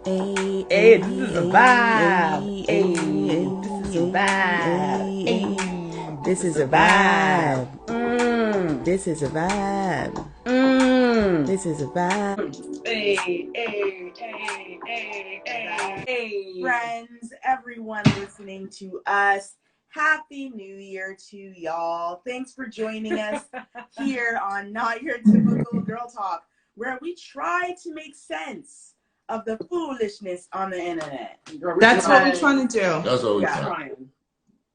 Hey, this is a vibe. Hey, this is a vibe. Hey, This is a vibe. This is a vibe. This is a vibe. Hey, hey, hey, hey, hey, hey. Friends, everyone listening to us, Happy New Year to y'all. Thanks for joining us here on Not Your Typical Girl Talk, where we try to make sense of the foolishness on the internet. That's what we're trying to do. That's what we're trying.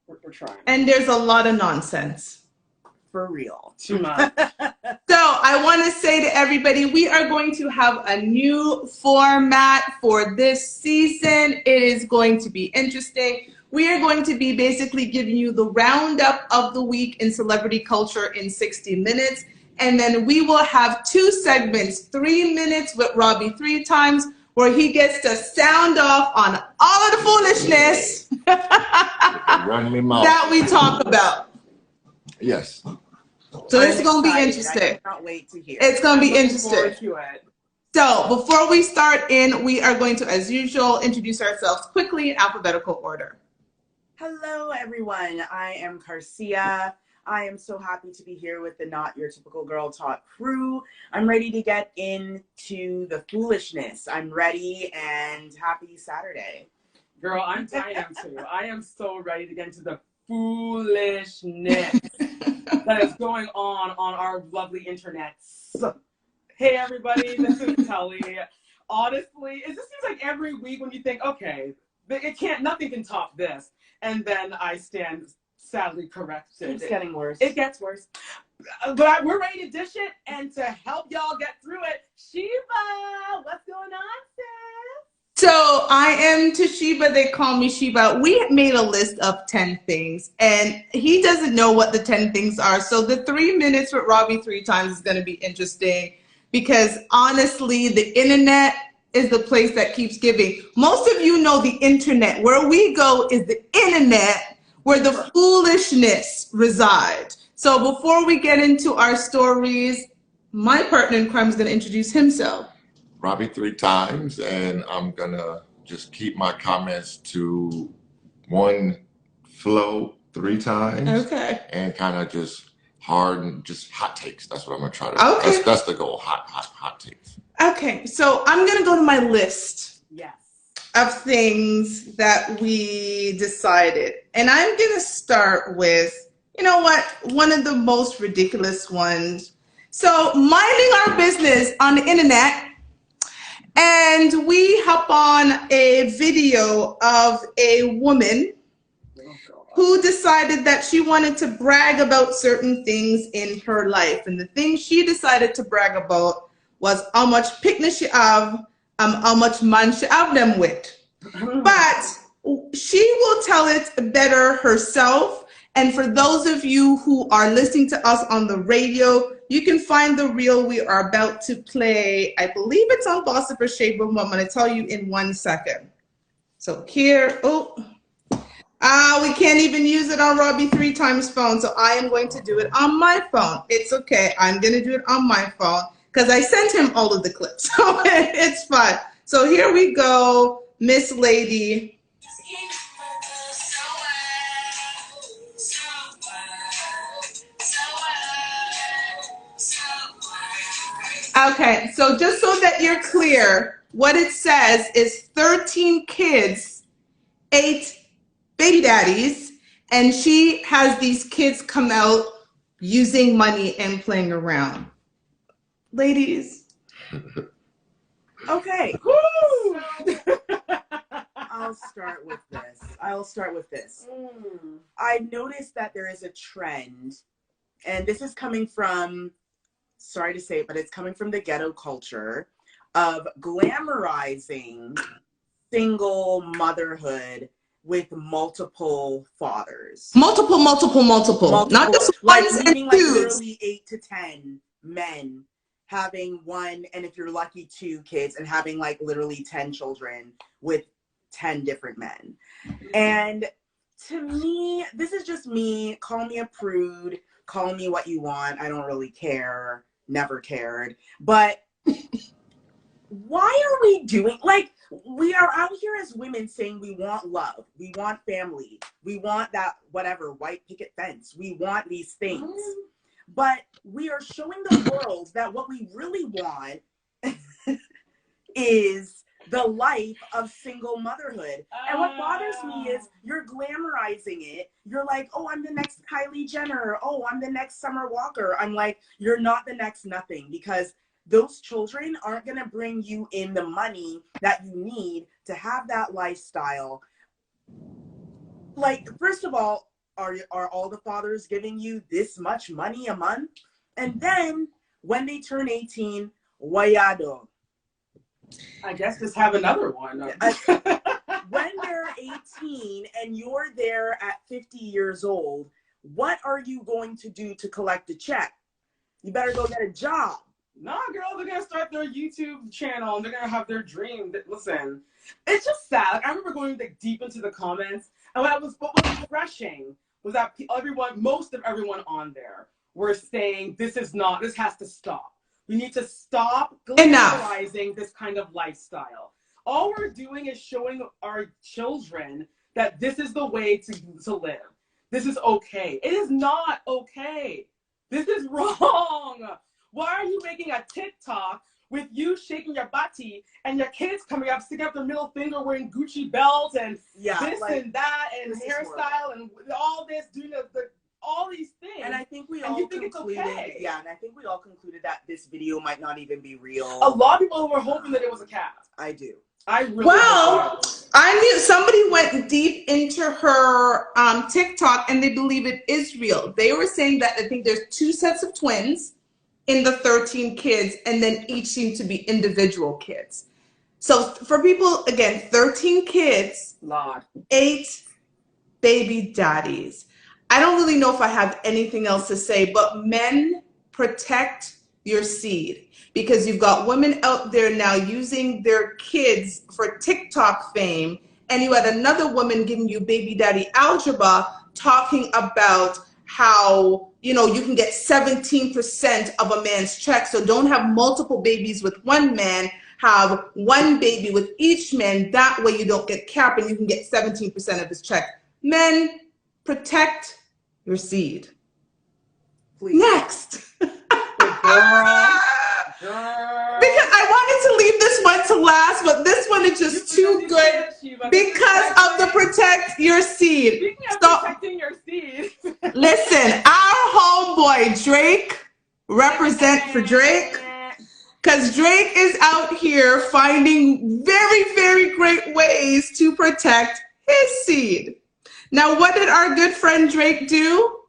We're trying. And there's a lot of nonsense. For real. Too much. So I want to say to everybody, we are going to have a new format for this season. It is going to be interesting. We are going to be basically giving you the roundup of the week in celebrity culture in 60 minutes. And then we will have two segments, 3 minutes with Robbie 3 times, where he gets to sound off on all of the foolishness that we talk about. Yes. So this is going to be interesting. I cannot wait to hear. It's going to be interesting. So before we start in, we are going to, as usual, introduce ourselves quickly in alphabetical order. Hello, everyone. I am Garcia. I am so happy to be here with the Not Your Typical Girl Talk crew. I'm ready to get into the foolishness. I'm ready, and happy Saturday. Girl, I am too. I am so ready to get into the foolishness that is going on our lovely internets. Hey, everybody, this is Kelly. Honestly, it just seems like every week when you think, okay, nothing can top this, and then I stand sadly corrected. It's getting worse. It gets worse. But we're ready to dish it, and to help y'all get through it, Sheba, what's going on, sis? So I am Toshiba. They call me Sheba. We made a list of 10 things, and he doesn't know what the 10 things are. So the 3 minutes with Robbie 3 times is going to be interesting because honestly, the internet is the place that keeps giving. Most of you know the internet. Where we go is the internet, where the foolishness resides. So before we get into our stories, my partner in crime is going to introduce himself. Robbie 3 times, and I'm gonna just keep my comments to one flow 3 times. Okay. And kind of just hot takes. That's what I'm gonna try to do. Okay. That's the goal. Hot takes. Okay, so I'm gonna go to my list. Yes. Of things that we decided. And I'm gonna start with, you know what, one of the most ridiculous ones. So minding our business on the internet, and we hop on a video of a woman who decided that she wanted to brag about certain things in her life. And the thing she decided to brag about was how much picnic she have, how much man she have them with. But she will tell it better herself. And for those of you who are listening to us on the radio, you can find the reel we are about to play. I believe it's on Gossip or Shade Room. I'm going to tell you in 1 second. So here, we can't even use it on Robbie 3 times phone. So I am going to do it on my phone. It's okay. I'm going to do it on my phone because I sent him all of the clips. So it's fine. So here we go, Miss Lady. Okay, so just so that you're clear, what it says is 13 kids, 8 baby daddies, and she has these kids come out using money and playing around. Ladies. Okay. I'll start with this. I've noticed that there is a trend, and this is coming from, sorry to say it, but it's coming from the ghetto culture of glamorizing single motherhood with multiple fathers. Multiple. Not just ones and twos. Like literally 8 to 10 men having one, and if you're lucky, 2 kids, and having like literally 10 children with 10 different men. And to me, this is just me. Call me a prude. Call me what you want. I don't really care. Never cared. But why are we doing, like, We are out here as women saying we want love, we want family, we want that whatever white picket fence, we want these things, but we are showing the world that what we really want is the life of single motherhood. And what bothers me is you're glamorizing it. You're like, oh, I'm the next Kylie Jenner. Oh, I'm the next Summer Walker. I'm like, you're not the next nothing, because those children aren't going to bring you in the money that you need to have that lifestyle. Like, first of all, are all the fathers giving you this much money a month? And then when they turn 18, wayado. I guess just have another one. When they're 18 and you're there at 50 years old, what are you going to do to collect a check? You better go get a job. Nah, girl, they're going to start their YouTube channel and they're going to have their dream. Listen, it's just sad. Like, I remember going like, deep into the comments, and what was refreshing was that most of everyone on there were saying, this has to stop. We need to stop glamorizing this kind of lifestyle. All we're doing is showing our children that this is the way to live. This is okay. It is not okay. This is wrong. Why are you making a TikTok with you shaking your body and your kids coming up, sticking up their middle finger, wearing Gucci belts and this like, and that and hairstyle and all this, doing all these things. And I think we all concluded, and I think we all concluded that this video might not even be real. A lot of people were hoping that it was a cat. I do. I really I knew somebody went deep into her TikTok and they believe it is real. They were saying that I think there's 2 sets of twins in the 13 kids, and then each seem to be individual kids. So for people, again, 13 kids, 8 baby daddies. I don't really know if I have anything else to say, but men, protect your seed, because you've got women out there now using their kids for TikTok fame, and you had another woman giving you baby daddy algebra talking about how, you know, you can get 17% of a man's check. So don't have multiple babies with one man, have one baby with each man. That way you don't get capped and you can get 17% of his check. Men, protect your seed. Please. Next. Because I wanted to leave this one to last, but this one is just too good because of the protect your seed. Speaking of protecting your seed. Listen, our homeboy Drake, represent for Drake, because Drake is out here finding very, very great ways to protect his seed. Now, what did our good friend Drake do?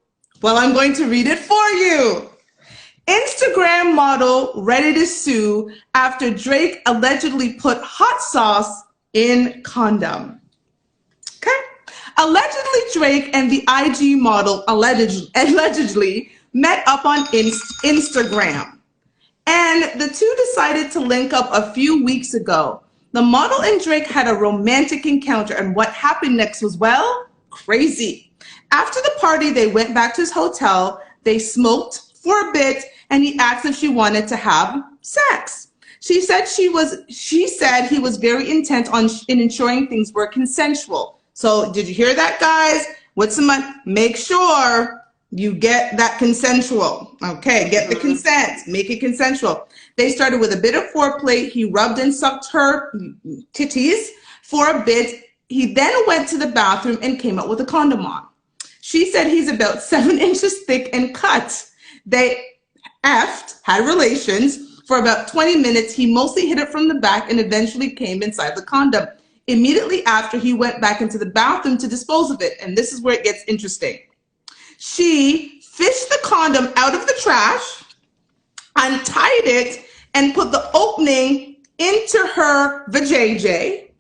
Well, I'm going to read it for you. Instagram model ready to sue after Drake allegedly put hot sauce in condom. Okay. Allegedly, Drake and the IG model allegedly met up on Instagram. And the two decided to link up a few weeks ago. The model and Drake had a romantic encounter, and what happened next was, well, crazy. After the party, they went back to his hotel, they smoked for a bit, and he asked if she wanted to have sex. She said he was very intent in ensuring things were consensual. So did you hear that, guys? What's the money? Make sure you get that consensual. Okay, get the consent. Make it consensual. They started with a bit of foreplay. He rubbed and sucked her titties for a bit. He then went to the bathroom and came out with a condom on. She said he's about 7 inches thick and cut. They had relations for about 20 minutes. He mostly hit it from the back and eventually came inside the condom. Immediately after, he went back into the bathroom to dispose of it. And this is where it gets interesting. She fished the condom out of the trash, untied it, and put the opening into her vajayjay.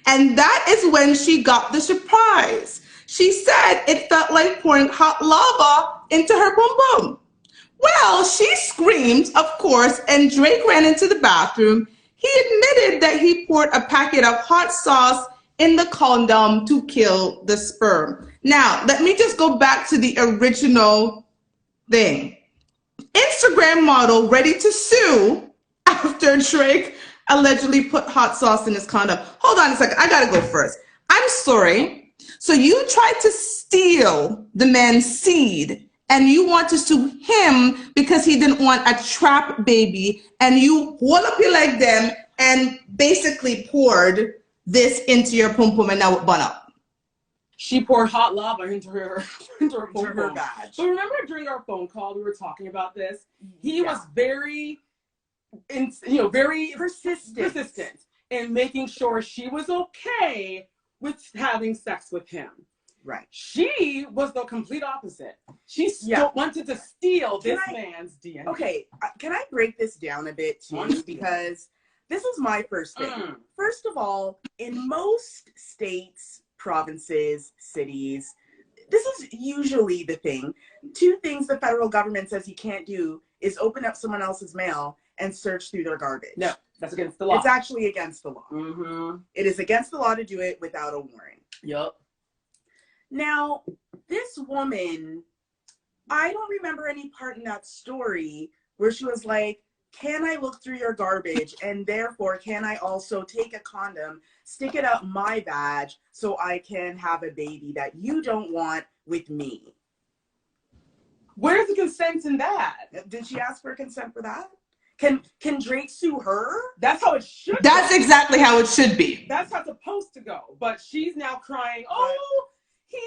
And that is when she got the surprise. She said it felt like pouring hot lava into her boom boom. Well, she screamed, of course, and Drake ran into the bathroom. He admitted that he poured a packet of hot sauce in the condom to kill the sperm. Now, let me just go back to the original thing. Instagram model ready to sue after Drake allegedly put hot sauce in his condom. Hold on a second. I got to go first. I'm sorry. So you tried to steal the man's seed and you want to sue him because he didn't want a trap baby, and you hold up your leg then and basically poured this into your pum pum and now it bun up. She poured hot lava into her badge. So remember during our phone call, we were talking about this. He was very, very persistent in making sure she was okay with having sex with him. Right. She was the complete opposite. She still wanted to steal this man's DNA. Okay, can I break this down a bit too? Because this is my first thing. First of all, in most states, provinces, cities, this is usually the thing. Two things the federal government says you can't do is open up someone else's mail and search through their garbage. No, that's against the law. It's actually against the law. Mm-hmm. It is against the law to do it without a warrant. Yep. Now, this woman, I don't remember any part in that story where she was like, can I look through your garbage, and therefore can I also take a condom, stick it up my vag so I can have a baby that you don't want with me? Where's the consent in that? Did she ask for consent for that? Can Drake sue her? That's how it should be. That's exactly how it should be. That's how it's supposed to go. But she's now crying, oh, he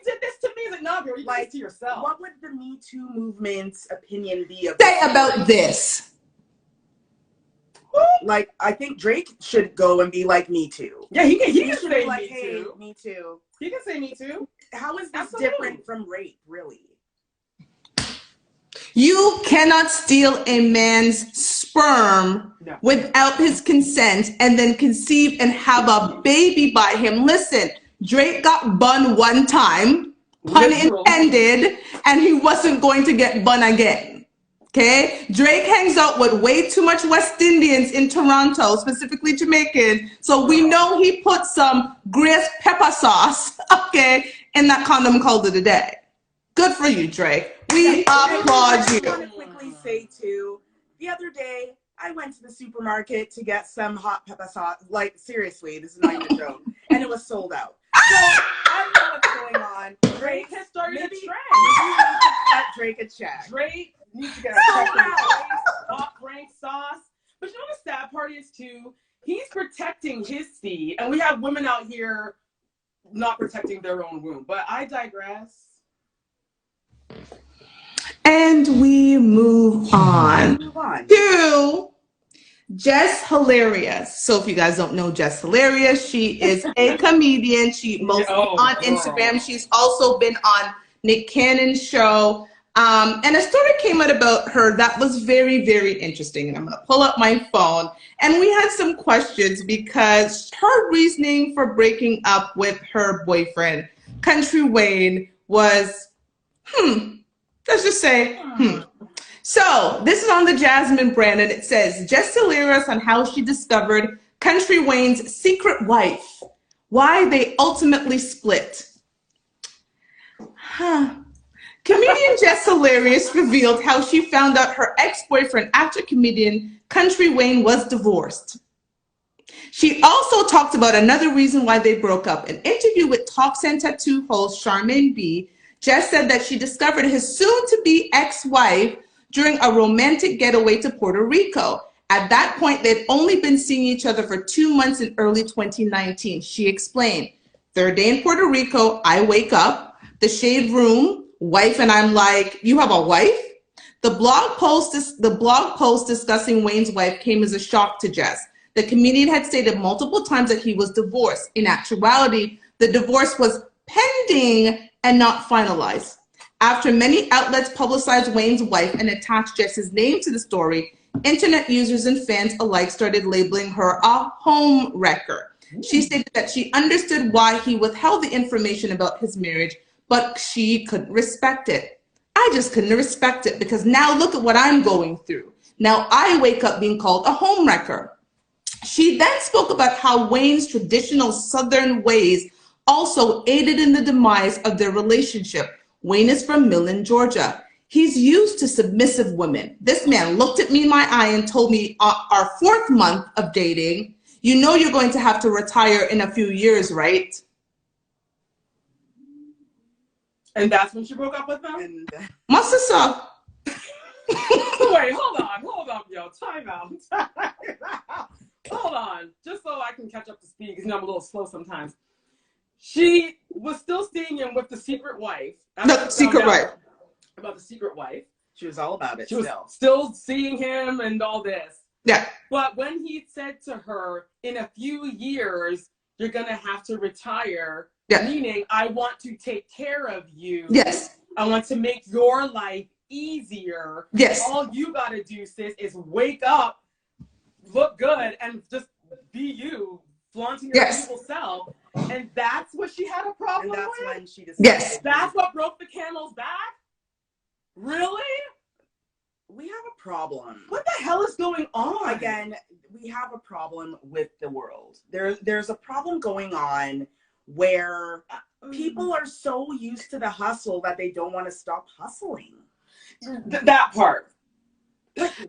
did this to me. Like, no, girl, you did this to yourself. What would the Me Too movement's opinion be of Say about this? Like, I think Drake should go and be like, Me Too. Yeah, he can say be like, Me hey, Too. Me Too. He can say Me Too. How is this Absolutely different from rape, really? You cannot steal a man's sperm without his consent and then conceive and have a baby by him. Listen, Drake got bun one time, pun intended, and he wasn't going to get bun again. Okay? Drake hangs out with way too much West Indians in Toronto, specifically Jamaican, so we know he put some Grace pepper sauce, okay, in that condom called it a day. Good for you, Drake. We applaud you. I want to quickly say, too, the other day, I went to the supermarket to get some hot pepper sauce. Like, seriously, this is not even a joke. And it was sold out. So, I don't know what's going on. Drake has started a trend. Maybe you need to cut Drake a check. Drake needs to get a check for hot Frank sauce. But you know what the sad part is, too? He's protecting his seed. And we have women out here not protecting their own womb. But I digress. And we move on to Jess Hilarious. So if you guys don't know Jess Hilarious, she is a comedian. She mostly on Instagram. She's also been on Nick Cannon's show. And a story came out about her that was very, very interesting. And I'm going to pull up my phone. And we had some questions because her reasoning for breaking up with her boyfriend, Country Wayne, was, let's just say, So this is on the Jasmine brand, and it says, Jess Hilarious on how she discovered Country Wayne's secret wife, why they ultimately split. Comedian Jess Hilarious revealed how she found out her ex-boyfriend, actor comedian Country Wayne, was divorced. She also talked about another reason why they broke up. In an interview with Talk and Tattoo host Charmaine B., Jess said that she discovered his soon-to-be ex-wife during a romantic getaway to Puerto Rico. At that point, they'd only been seeing each other for 2 months in early 2019. She explained, third day in Puerto Rico, I wake up, the shade room, wife, and I'm like, you have a wife? The blog post discussing Wayne's wife came as a shock to Jess. The comedian had stated multiple times that he was divorced. In actuality, the divorce was pending and not finalized. After many outlets publicized Wayne's wife and attached Jess's name to the story, internet users and fans alike started labeling her a home wrecker. She stated that she understood why he withheld the information about his marriage, but she couldn't respect it. I just couldn't respect it because now look at what I'm going through. Now I wake up being called a home wrecker. She then spoke about how Wayne's traditional Southern ways also aided in the demise of their relationship. Wayne is from Millen, Georgia. He's used to submissive women. This man looked at me in my eye and told me our 4th month of dating, you know you're going to have to retire in a few years, right? And that's when she broke up with him? And Must have so. Wait, hold on, yo. Time out. Hold on. Just so I can catch up to speed, because I'm a little slow sometimes. She was still seeing him with the secret wife. No, secret wife. About the secret wife. she was all about it She was still. still seeing him and all this. Yeah. But when he said to her, in a few years, you're going to have to retire, Yeah. meaning I want to take care of you. Yes. I want to make your life easier. Yes. All you got to do, sis, is wake up, look good, and just be you, flaunting your Yes. beautiful self. And that's what she had a problem And that's with? when she decided. Yes. That's what broke the camel's back? Really? We have a problem. What the hell is going on? Again, we have a problem with the world. There's a problem going on where people are so used to the hustle that they don't want to stop hustling. That part.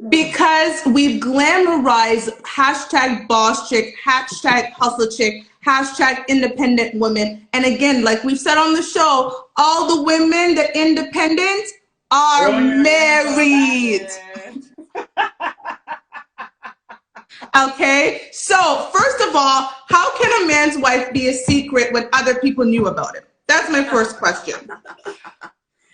Because we've glamorized hashtag boss chick, hashtag hustle chick, hashtag independent women. And again, like we've said on the show, all the women that independent are married. Okay, so first of all, how can a man's wife be a secret when other people knew about it? That's my first question.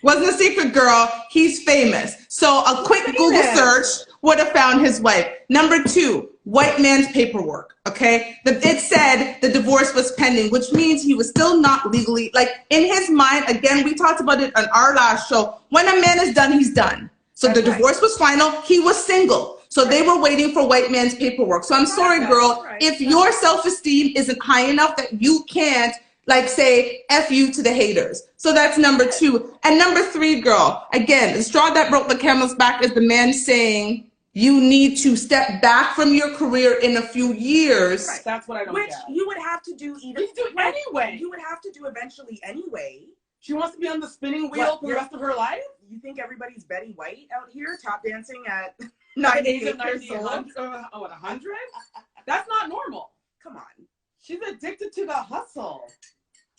Wasn't a secret, girl. He's famous. So a quick Google search would have found his wife. Number 2, white man's paperwork. Okay, it said the divorce was pending, which means he was still not legally, like in his mind. Again, we talked about it on our last show. When a man is done, he's done. So the divorce was final. He was single. So they were waiting for white man's paperwork. So I'm sorry, girl, if your self-esteem isn't high enough that you can't like say F you to the haters. So that's number 2. And number 3, girl, again, the straw that broke the camel's back is the man saying you need to step back from your career in a few years. Right. That's what I don't Which get. you would have to do either. You do it anyway. You would have to do eventually anyway. She wants to be on the spinning wheel for the rest of her life? You think everybody's Betty White out here tap dancing at At the 98 age of years 90, old? 100? That's not normal. Come on. She's addicted to the hustle.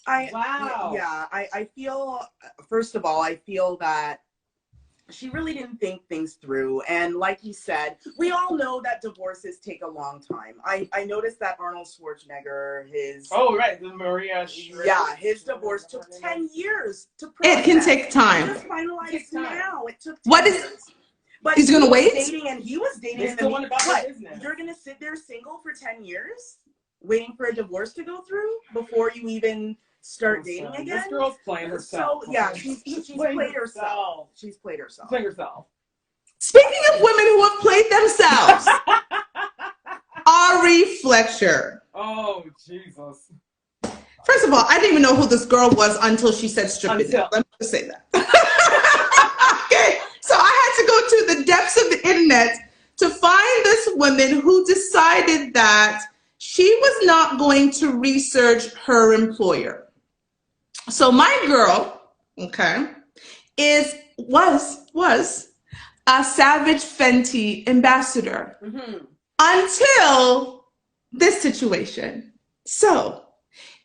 Wow. Yeah, I feel, first of all, I feel that she really didn't think things through. And like you said, we all know that divorces take a long time. I noticed that Arnold Schwarzenegger, his... Oh, right. The Maria Shriver. Yeah, his divorce took 10 years to process. It can take time. Just finalized now. It took 10 What is... years. But he's going to wait? Dating and he was dating. They still want about what? the business. You're going to sit there single for 10 years? Waiting for a divorce to go through before you even start dating again? This girl's playing herself. So, yeah, she's played herself. She's played herself. Playing herself. Speaking of women who have played themselves, Ari Fletcher. Oh, Jesus. First of all, I didn't even know who this girl was until she said strip it. Let me just say that. Okay, so I had to go to the depths of the internet to find this woman who decided that she was not going to research her employer. So my girl, okay, was a Savage Fenty ambassador until this situation. So,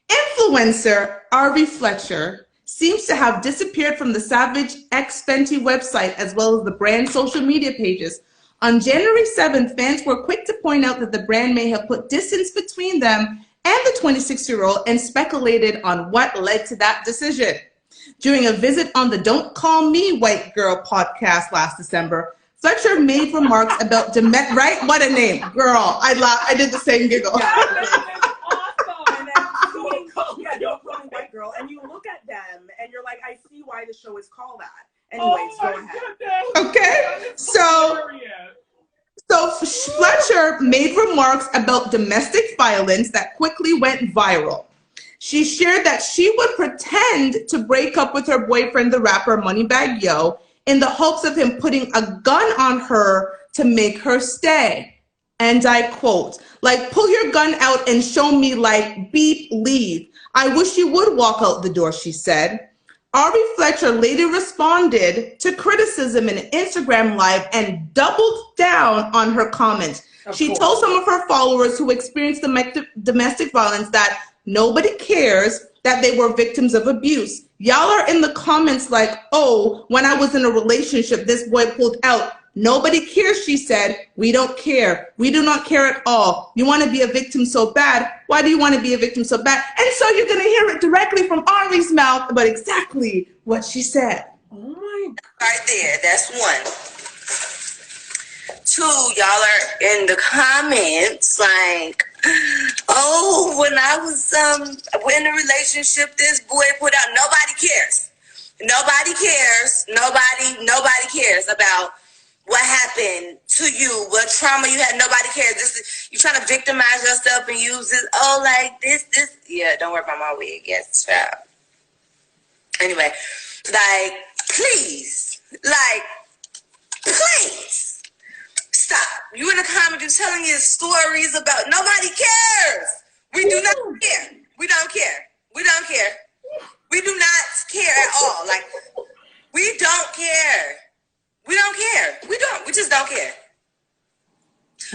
influencer Ari Fletcher seems to have disappeared from the Savage X Fenty website as well as the brand's social media pages. On January 7th, fans were quick to point out that the brand may have put distance between them and the 26-year-old and speculated on what led to that decision. During a visit on the Don't Call Me White Girl podcast last December, Fletcher made remarks about right? What a name. Girl, I laughed. I did the same giggle. Awesome. And then Don't Call Me White Girl. And you look at them and you're like, I see why the show is called that. Anyways, go ahead. Okay, so Fletcher made remarks about domestic violence that quickly went viral. She shared that she would pretend to break up with her boyfriend, the rapper Moneybagg Yo, in the hopes of him putting a gun on her to make her stay. And I quote, like, pull your gun out and show me, like, beep, leave. I wish you would walk out the door, she said. Ari Fletcher later responded to criticism in an Instagram Live and doubled down on her comments. She told some of her followers who experienced domestic violence that nobody cares that they were victims of abuse. Y'all are in the comments like, oh, when I was in a relationship, this boy pulled out. Nobody cares, she said. We don't care. We do not care at all. You want to be a victim so bad. Why do you want to be a victim so bad? And so you're going to hear it directly from Ari's mouth about exactly what she said. Oh my God. Right there, that's one. Two, y'all are in the comments like, oh, when I was in a relationship, this boy put out. Nobody cares. Nobody cares. Nobody cares about what happened to you, what trauma you had. Nobody cares. This is, you trying to victimize yourself and use this. Oh, like this. Yeah, don't worry about my wig. Yes, child. Anyway, like, please, stop. You in the comments, you telling your stories about. Nobody cares. We do not care. We don't care. We don't care. We do not care at all. Like, we don't care. We don't care. We don't. We just don't care.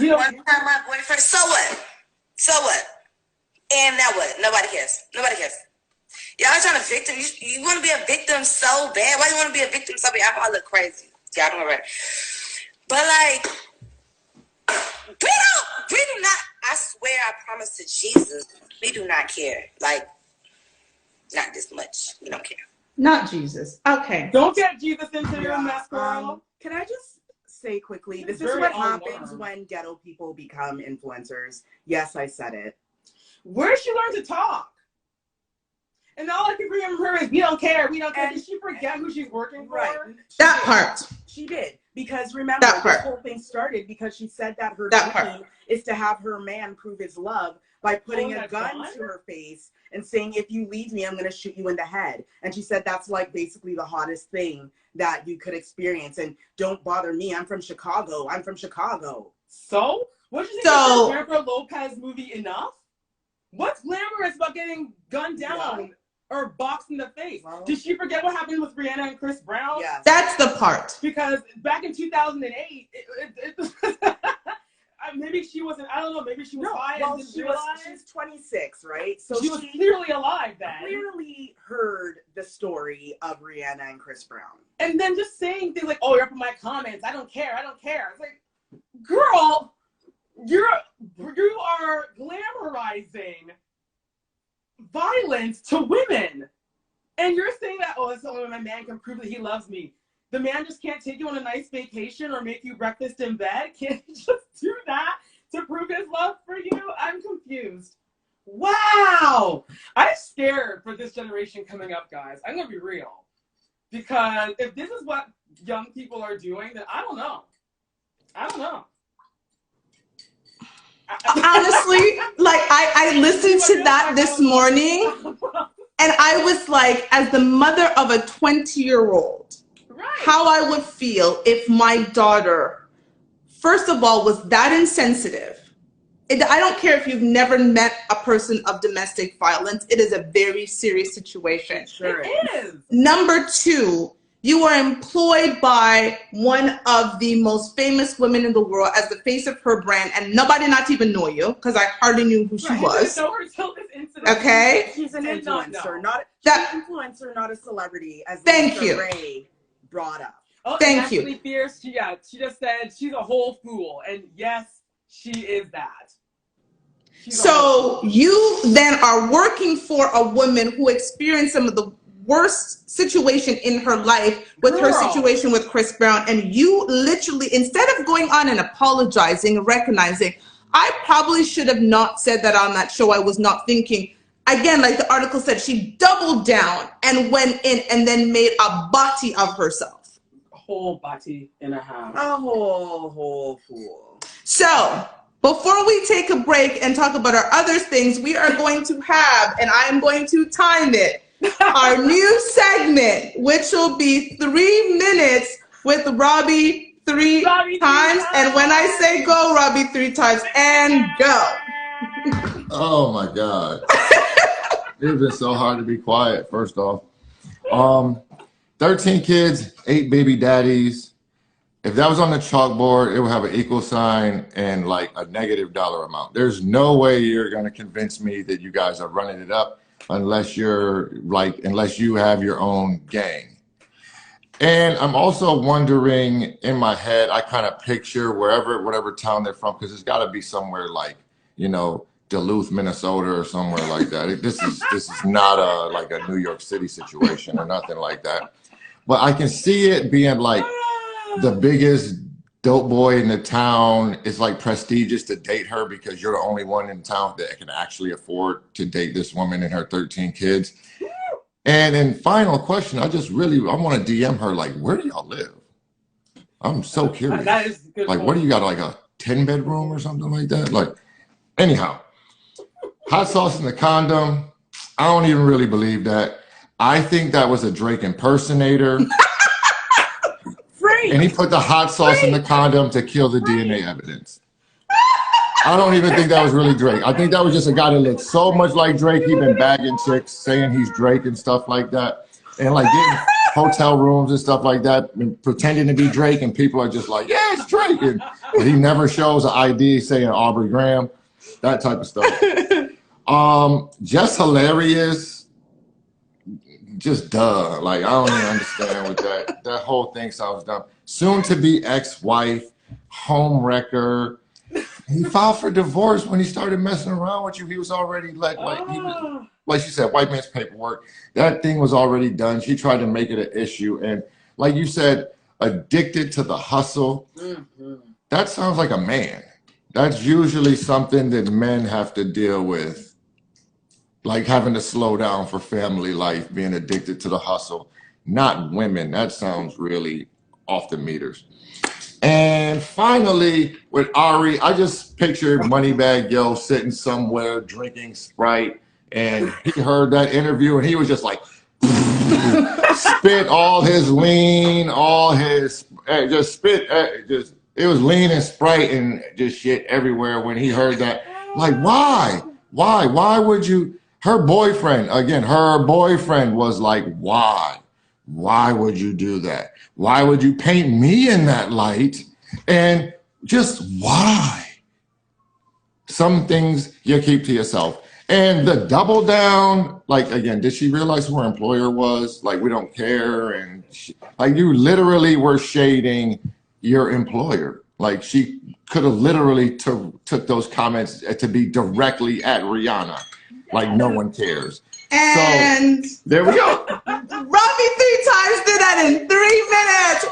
One time my boyfriend, so what? So what? And now what? Nobody cares. Nobody cares. Y'all trying to victim. You want to be a victim so bad. Why do you want to be a victim so bad? I look crazy. Y'all don't right. But like, we do not, I swear, I promise to Jesus, we do not care. Like, not this much. We don't care. Not Jesus. Okay. Don't get Jesus into your mess, girl. Can I just say quickly, this is what happens when ghetto people become influencers. Yes, I said it. Where did she learn to talk? And all I can remember her is, we don't care, we don't care. Did she forget who she's working for? Right. That part. She did. Because remember, this whole thing started because she said that her dream is to have her man prove his love by putting a gun to her face and saying, if you leave me, I'm going to shoot you in the head. And she said that's like basically the hottest thing that you could experience. And don't bother me. I'm from Chicago. I'm from Chicago. So? What did you think of the Jennifer Lopez movie enough? What's glamorous about getting gunned down or boxed in the face? Well, did she forget what happened with Rihanna and Chris Brown? Yes. That's the part. Because back in 2008, maybe she wasn't, I don't know, maybe she was high and didn't realize. She's 26, right? So she was clearly alive then. Clearly heard the story of Rihanna and Chris Brown. And then just saying things like, oh, you're up in my comments, I don't care, I don't care. It's like, girl, you are glamorizing violence to women. And you're saying that, oh, it's only when my man can prove that he loves me. The man just can't take you on a nice vacation or make you breakfast in bed? Can't he just do that to prove his love for you? I'm confused. Wow. I'm scared for this generation coming up, guys. I'm going to be real. Because if this is what young people are doing, then I don't know. I don't know. Honestly, like I listened to that this morning and I was like, as the mother of a 20-year-old, how I would feel if my daughter, first of all, was that insensitive. I don't care if you've never met a person of domestic violence. It is a very serious situation. Sure it is. Number two, you are employed by one of the most famous women in the world as the face of her brand, and nobody not even know you, because I hardly knew who she was. I didn't know her till this incident. Okay? She's an influencer, not a celebrity, as Mr. Ray brought up. Oh, thank you. Fierce, she just said she's a whole fool, and yes, she is that. So you then are working for a woman who experienced some of the worst situation in her life with her situation with Chris Brown, and you literally, instead of going on and apologizing and recognizing, I probably should have not said that on that show. I was not thinking. Again, like the article said, she doubled down and went in and then made a body of herself. A whole body and a half. A whole fool. So before we take a break and talk about our other things, we are going to have, and I am going to time it, our new segment, which will be 3 minutes with Robbie three times. And when I say go, Robbie 3 times, and go. Oh my God. It's been so hard to be quiet, first off. 13 kids, 8 baby daddies. If that was on the chalkboard, it would have an equal sign and like a negative dollar amount. There's no way you're going to convince me that you guys are running it up unless unless you have your own gang. And I'm also wondering in my head, I kind of picture whatever town they're from, because it's got to be somewhere like, Duluth, Minnesota, or somewhere like that. This is not like a New York City situation or nothing like that. But I can see it being like the biggest dope boy in the town. It's like prestigious to date her because you're the only one in town that can actually afford to date this woman and her 13 kids. And then final question, I want to DM her, like, where do y'all live? I'm so curious. That is a good like, point. what do you got, like a 10-bedroom or something like that? Like, anyhow, hot sauce in the condom. I don't even really believe that. I think that was a Drake impersonator. And he put the hot sauce in the condom to kill the DNA evidence. I don't even think that was really Drake. I think that was just a guy that looked so much like Drake. He'd been bagging chicks, saying he's Drake and stuff like that. And like getting hotel rooms and stuff like that, and pretending to be Drake. And people are just like, yeah, it's Drake. But he never shows an ID saying Aubrey Graham, that type of stuff. Just hilarious. Just duh. Like, I don't even understand what that whole thing sounds dumb. Soon to be ex-wife, home wrecker. He filed for divorce when he started messing around with you. He was already like she said, white man's paperwork. That thing was already done. She tried to make it an issue. And like you said, addicted to the hustle. Mm-hmm. That sounds like a man. That's usually something that men have to deal with. Like having to slow down for family life, being addicted to the hustle, not women. That sounds really off the meters. And finally, with Ari, I just pictured Moneybag Yo sitting somewhere drinking Sprite, and he heard that interview, and he was just like, spit all his lean, all his, just spit, it was lean and Sprite and just shit everywhere when he heard that. Like, why? Why would you? Her boyfriend was like, why? Why would you do that? Why would you paint me in that light? And just why? Some things you keep to yourself. And the double down, like, again, did she realize who her employer was? Like, we don't care. And like, you literally were shading your employer. Like, she could have literally took those comments to be directly at Rihanna. Like, no one cares. And so, there we go. Robbie 3 times did that in 3 minutes.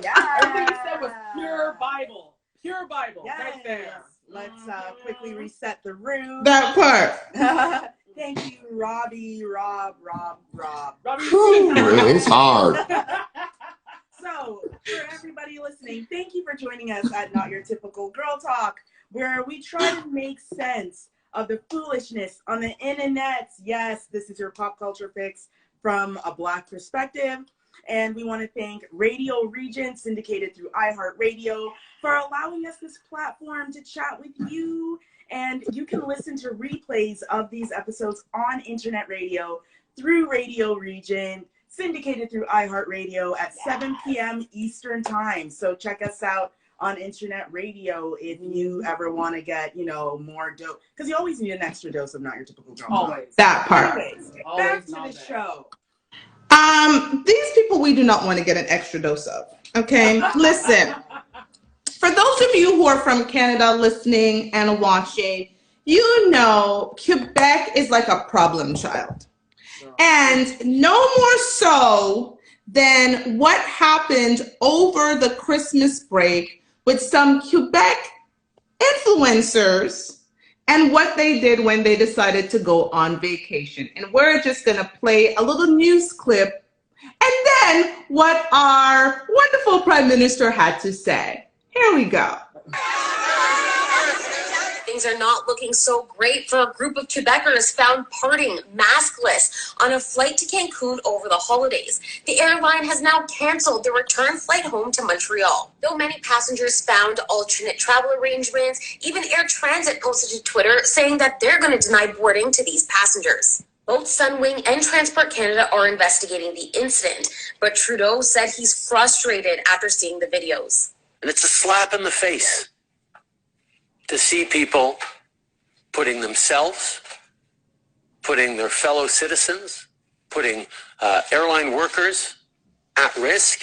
Yeah. Everything you said was pure Bible. Pure Bible. Yes. Right there. Let's quickly reset the room. That part. Thank you, Robbie, Rob. Robbie. It's hard. So, for everybody listening, thank you for joining us at Not Your Typical Girl Talk, where we try to make sense of the foolishness on the innanets. Yes, this is your pop culture fix from a Black perspective. And we want to thank Radio Regent, syndicated through iHeartRadio, for allowing us this platform to chat with you. And you can listen to replays of these episodes on internet radio through Radio Regent, syndicated through iHeartRadio at 7 p.m. Eastern Time. So check us out on internet radio if you ever want to get, more dope. Because you always need an extra dose of Not Your Typical Girl. Always. That part. Anyways, back to the show. These people we do not want to get an extra dose of. Okay? Listen. For those of you who are from Canada listening and watching, Quebec is like a problem child. And no more so than what happened over the Christmas break with some Quebec influencers and what they did when they decided to go on vacation. And we're just going to play a little news clip and then what our wonderful Prime Minister had to say. Here we go. Things are not looking so great for a group of Quebecers found partying maskless on a flight to Cancun over the holidays. The airline has now canceled the return flight home to Montreal. Though many passengers found alternate travel arrangements, even Air Transit posted to Twitter saying that they're going to deny boarding to these passengers. Both Sunwing and Transport Canada are investigating the incident, but Trudeau said he's frustrated after seeing the videos. And it's a slap in the face to see people putting themselves, putting their fellow citizens, putting airline workers at risk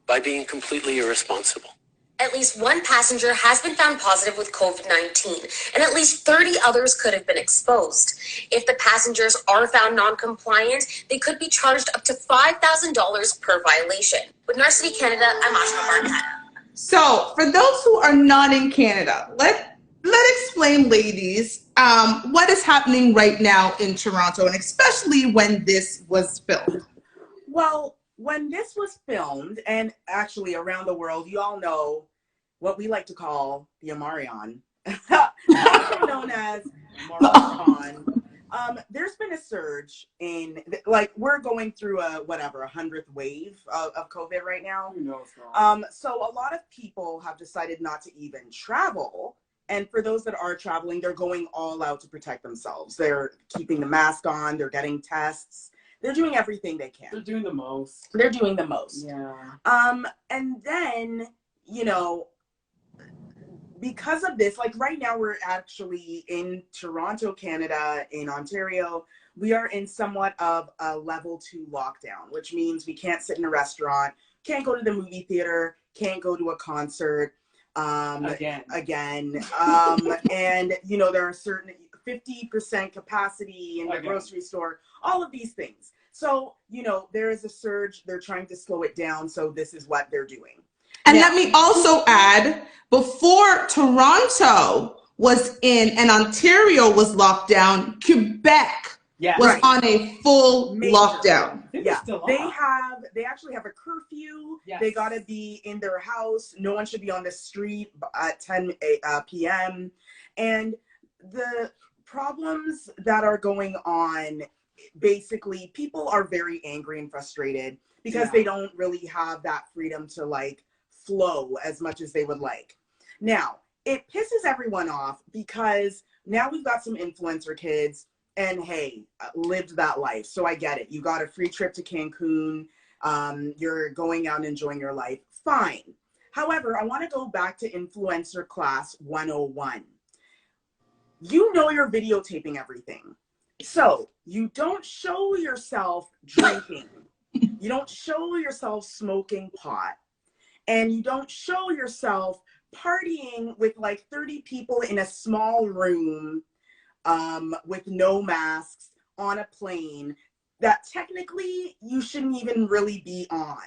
by being completely irresponsible. At least one passenger has been found positive with COVID-19, and at least 30 others could have been exposed. If the passengers are found non-compliant, they could be charged up to $5,000 per violation. With Narcity Canada, I'm Ashma Barkada. So, for those who are not in Canada, let explain, ladies, what is happening right now in Toronto, and especially when this was filmed. Well, when this was filmed, and actually around the world, you all know what we like to call the Amarion, also known as Marathon. There's been a surge in, like, we're going through a 100th wave of COVID right now. So a lot of people have decided not to even travel. And for those that are traveling, they're going all out to protect themselves. They're keeping the mask on, they're getting tests. They're doing everything they can. They're doing the most. They're doing the most. Yeah. And then, you know, because of this, like right now we're actually in Toronto, Canada, in Ontario. We are in somewhat of a level 2 lockdown, which means we can't sit in a restaurant, can't go to the movie theater, can't go to a concert. Again. And, you know, there are certain 50% capacity in the grocery store, all of these things. So, you know, there is a surge. They're trying to slow it down. So this is what they're doing. And let me also add, before Toronto was in and Ontario was locked down, Quebec was on a full lockdown. Yeah, they actually have a curfew. Yes. They got to be in their house. No one should be on the street at 10 p.m. And the problems that are going on, basically, people are very angry and frustrated because they don't really have that freedom to like flow as much as they would like. Now, it pisses everyone off because now we've got some influencer kids and hey, lived that life. So I get it. You got a free trip to Cancun. You're going out and enjoying your life. Fine. However, I want to go back to influencer class 101. You know you're videotaping everything. So you don't show yourself drinking. You don't show yourself smoking pot. And you don't show yourself partying with like 30 people in a small room with no masks on a plane that technically you shouldn't even really be on.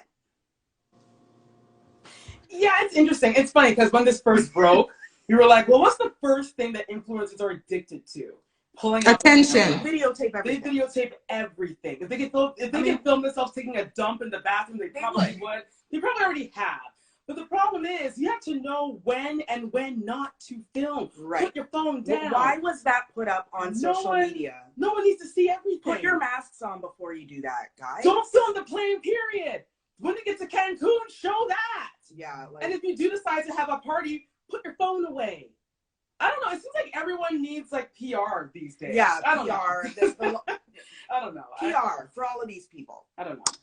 Yeah, it's interesting. It's funny because when this first broke, you were like, well, what's the first thing that influencers are addicted to? Pulling attention. Videotape everything. They videotape everything. If they can film themselves taking a dump in the bathroom, they probably would. They probably already have. But the problem is, you have to know when and when not to film. Right. Put your phone down. Why was that put up on social media? No one needs to see everything. Put your masks on before you do that, guys. Don't film the plane, period. When it gets to Cancun, show that. Yeah. And if you do decide to have a party, put your phone away. I don't know. It seems like everyone needs like PR these days. Yeah, I don't PR. know. I don't know. PR for all of these people. I don't know.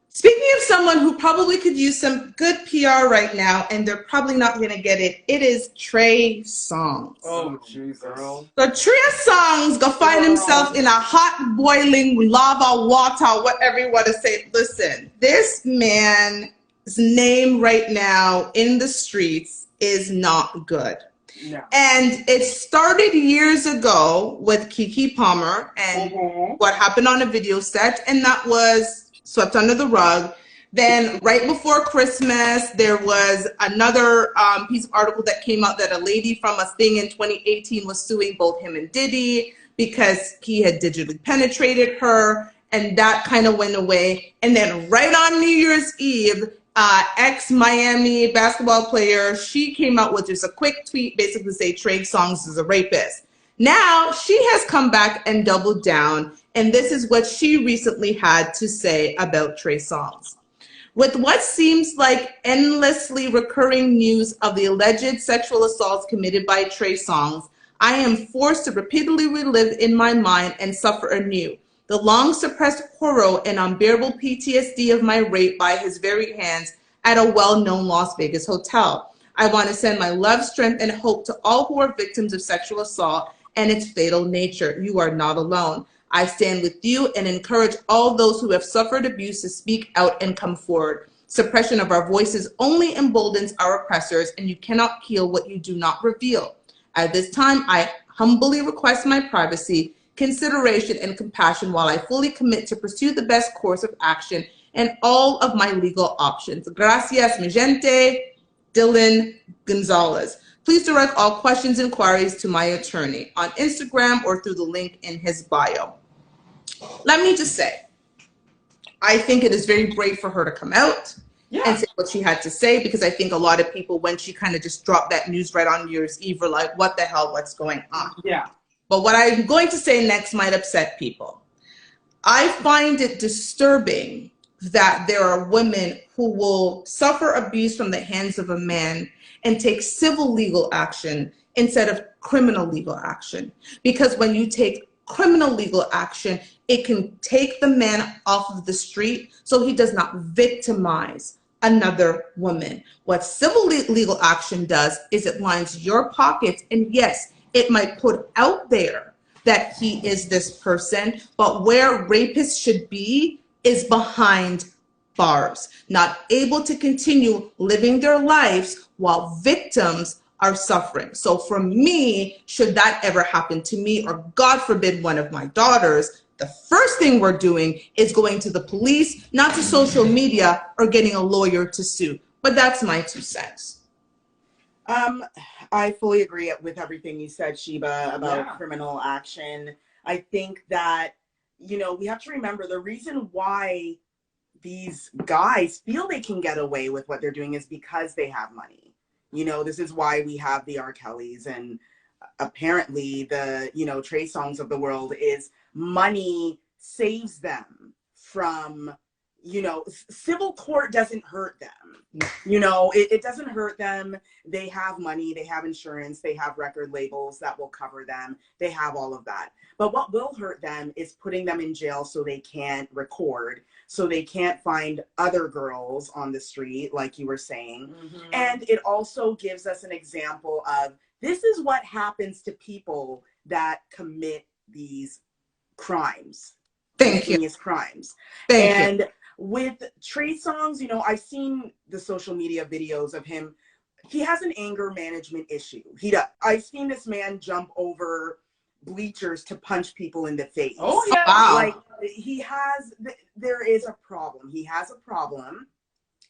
Speaking of someone who probably could use some good PR right now, and they're probably not going to get it, it is Trey Songz. Oh, jeez, girl. So Trey Songz go find himself in a hot, boiling lava water, whatever you want to say. Listen, this man's name right now in the streets is not good. No. And it started years ago with Keke Palmer and what happened on a video set, and that was swept under the rug. Then right before Christmas, there was another piece of article that came out that a lady from a thing in 2018 was suing both him and Diddy because he had digitally penetrated her, and that kind of went away. And then right on New Year's Eve, ex-Miami basketball player, she came out with just a quick tweet basically say Trey Songz is a rapist. Now she has come back and doubled down, and this is what she recently had to say about Trey Songz. With what seems like endlessly recurring news of the alleged sexual assaults committed by Trey Songz, I am forced to repeatedly relive in my mind and suffer anew the long-suppressed horror and unbearable PTSD of my rape by his very hands at a well-known Las Vegas hotel. I want to send my love, strength, and hope to all who are victims of sexual assault and its fatal nature. You are not alone. I stand with you and encourage all those who have suffered abuse to speak out and come forward. Suppression of our voices only emboldens our oppressors, and you cannot heal what you do not reveal. At this time, I humbly request my privacy, consideration, and compassion while I fully commit to pursue the best course of action and all of my legal options. Gracias, mi gente. Dylan Gonzalez. Please direct all questions and inquiries to my attorney on Instagram or through the link in his bio. Let me just say, I think it is very brave for her to come out and say what she had to say, because I think a lot of people, when she kind of just dropped that news right on New Year's Eve, were like, what the hell, what's going on? Yeah. But what I'm going to say next might upset people. I find it disturbing that there are women who will suffer abuse from the hands of a man and take civil legal action instead of criminal legal action. Because when you take criminal legal action, it can take the man off of the street so he does not victimize another woman. What civil legal action does is it lines your pockets, and yes, it might put out there that he is this person, but where rapists should be is behind bars, not able to continue living their lives while victims are suffering. So for me, should that ever happen to me, or God forbid one of my daughters, the first thing we're doing is going to the police, not to social media or getting a lawyer to sue. But that's my 2 cents. I fully agree with everything you said, Sheba, about criminal action. I think that, you know, we have to remember the reason why these guys feel they can get away with what they're doing is because they have money. You know, this is why we have the R. Kellys and apparently the, you know, Trey Songz of the world. Is money saves them from, you know, civil court doesn't hurt them. You know, it doesn't hurt them. They have money, they have insurance, they have record labels that will cover them. They have all of that. But what will hurt them is putting them in jail so they can't record, so they can't find other girls on the street, like you were saying. Mm-hmm. And it also gives us an example of this is what happens to people that commit these crimes. Thank you. These crimes. Thank you. With Trey Songz, you know, I've seen the social media videos of him. He has an anger management issue. I've seen this man jump over bleachers to punch people in the face. Oh, yeah. Wow. Like, there is a problem. He has a problem.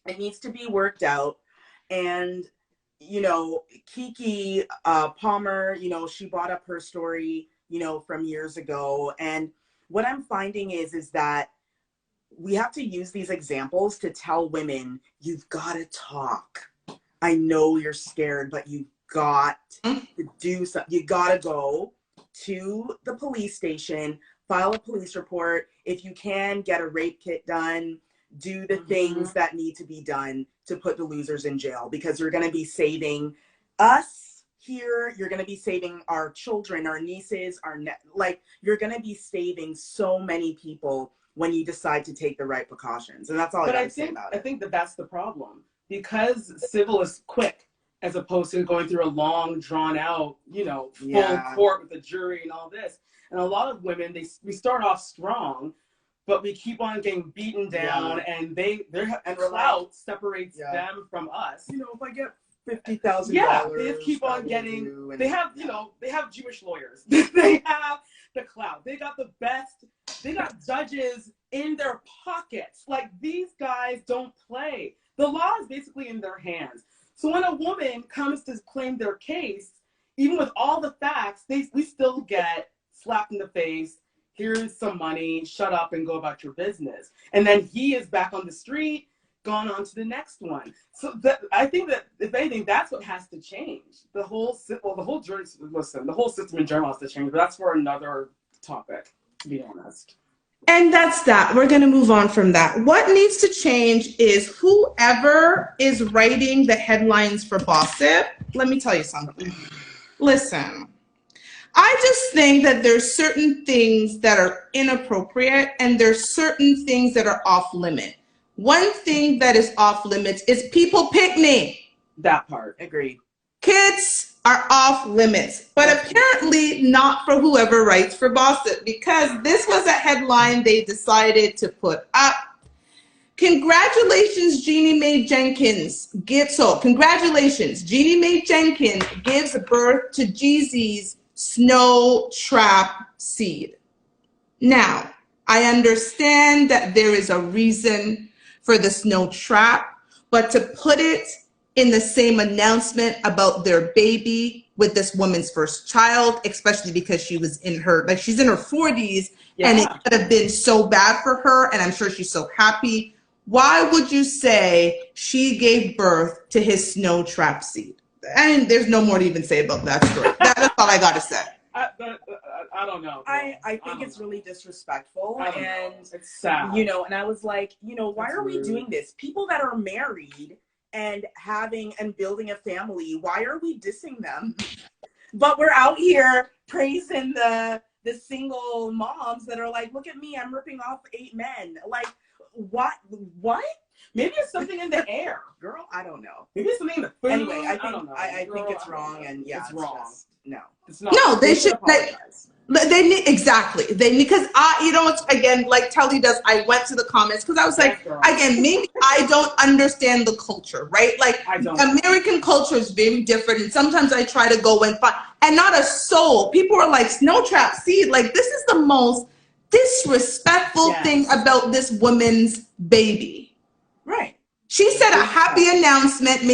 It needs to be worked out. And, you know, Kiki Palmer, you know, she brought up her story, you know, from years ago. And what I'm finding is that we have to use these examples to tell women, you've got to talk. I know you're scared, but you've got to do something. You got to go to the police station, file a police report. If you can, get a rape kit done, do the things that need to be done to put the losers in jail, because you're going to be saving us here. You're going to be saving our children, our nieces, you're going to be saving so many people when you decide to take the right precautions. And that's all I got to say about it. I think that's the problem, because civil is quick as opposed to going through a long, drawn out, you know, full court with a jury and all this. And a lot of women, we start off strong, but we keep on getting beaten down, and their clout separates them from us. You know, if I get $50,000, they just keep on getting. They have, you know, they have Jewish lawyers. They have the clout. They got the best. They got judges in their pockets. Like, these guys don't play. The law is basically in their hands. So when a woman comes to claim their case, even with all the facts, we still get slapped in the face. Here's some money. Shut up and go about your business. And then he is back on the street, gone on to the next one. So I think that, if anything, that's what has to change. The whole system in general has to change. But that's for another topic, to be honest. And that's that. We're going to move on from that. What needs to change is whoever is writing the headlines for Gossip. Let me tell you something. Listen, I just think that there's certain things that are inappropriate and there's certain things that are off limit. One thing that is off limits is people picnic. That part, agreed. Kids are off limits, but apparently not for whoever writes for Gossip, because this was a headline they decided to put up. Congratulations, Jeannie Mae Jenkins. Congratulations, Jeannie Mae Jenkins gives birth to Jeezy's snow trap seed. Now, I understand that there is a reason for the snow trap, but to put it in the same announcement about their baby with this woman's first child, especially because she was she's in her 40s, and it could have been so bad for her, and I'm sure she's so happy. Why would you say she gave birth to his snow trap seed? I mean, there's no more to even say about that story. That's all I gotta say. I don't know. I think it's really disrespectful, and it's sad. And I was like, why are we doing this? People that are married and having and building a family, why are we dissing them? But we're out here praising the single moms that are like, look at me, I'm ripping off 8 men. Like, what? Maybe it's something in the air, girl. I don't know. Maybe it's something in the food. Anyway, I think it's wrong, and it's wrong. It's not. No, they should. They need because again, like Telly does. I went to the comments because I was like, again, maybe I don't understand the culture, right? Like American culture is very different, and sometimes I try to go and find, and not a soul. People are like, snow trap seed. Like, this is the most disrespectful thing about this woman's baby. Right. She said made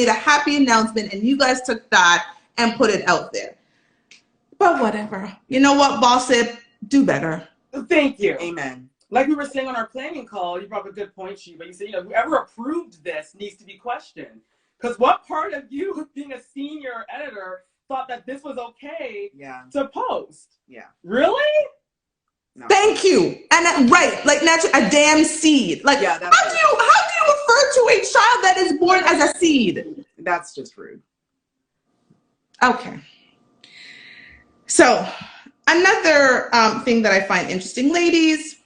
a happy announcement, and you guys took that and put it out there. But whatever. You know what, Gossip? Do better. Thank you. Amen. Like we were saying on our planning call, you brought up a good point, Sheba. You said, whoever approved this needs to be questioned. Because what part of you, being a senior editor, thought that this was okay to post? Yeah. Really? No. Thank you. And like a damn seed. Like, how do you refer to a child that is born as a seed? That's just rude. Okay. So another thing that I find interesting, ladies,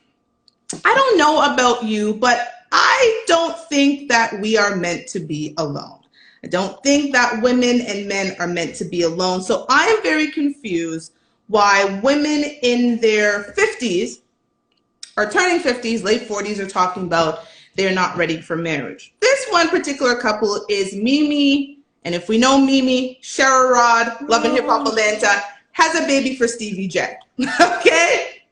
I don't know about you, but I don't think that we are meant to be alone. I don't think that women and men are meant to be alone. So I am very confused why women in their 50s or turning 50s, late 40s are talking about they're not ready for marriage. This one particular couple is Mimi, and if we know Mimi, Shara Rod, Love and Hip Hop Atlanta, has a baby for Stevie J. Okay?